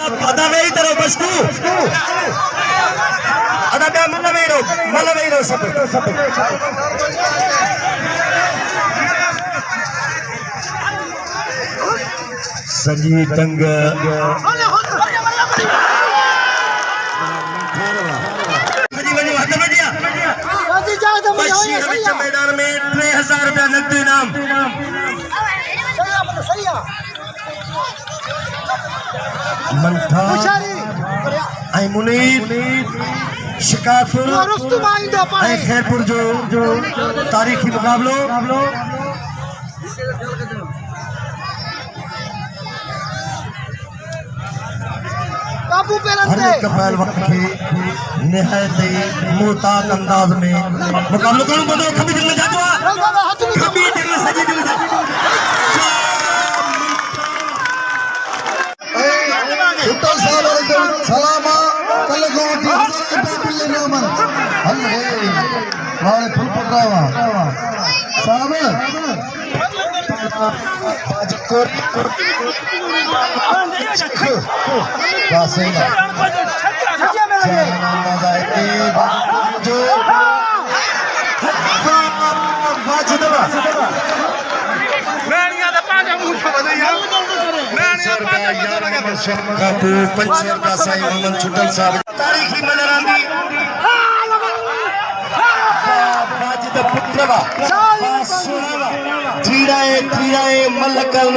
अदा नहीं तरह बस्कू अदा क्या मल्ला मेरो सब संजीव दंग मैदान में 3000 रुपया नकदी इनाम मुनीर शिकारपुर खैरपुर जो तारीखी मुकाबलो हर एक पहलवान के निहायत मुताक अंदाज में मुकाबलो करूं बंदो कभी दिल में जातो कभी दिल में सजी दिल सुल्तान साहब सलामा कल को बिल्ले नमन हल्ले वाले फुल पकड़ावा साहब पाजकोट कासेगा जो वाजिदवा पंचर का साई मोहम्मद छुटल साहब तारीखी मनरांदी वाजिद पुत्रवा थीराए मलकल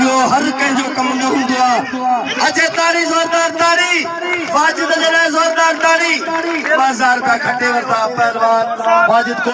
यो हर कंहिंजो कम न हूंदो आहे अजय ताड़ी जोरदार ताड़ी वाजिद जॾहिं जोरदार ताड़ी बाज़ार का खटे वरिता पहलवान वाजिद को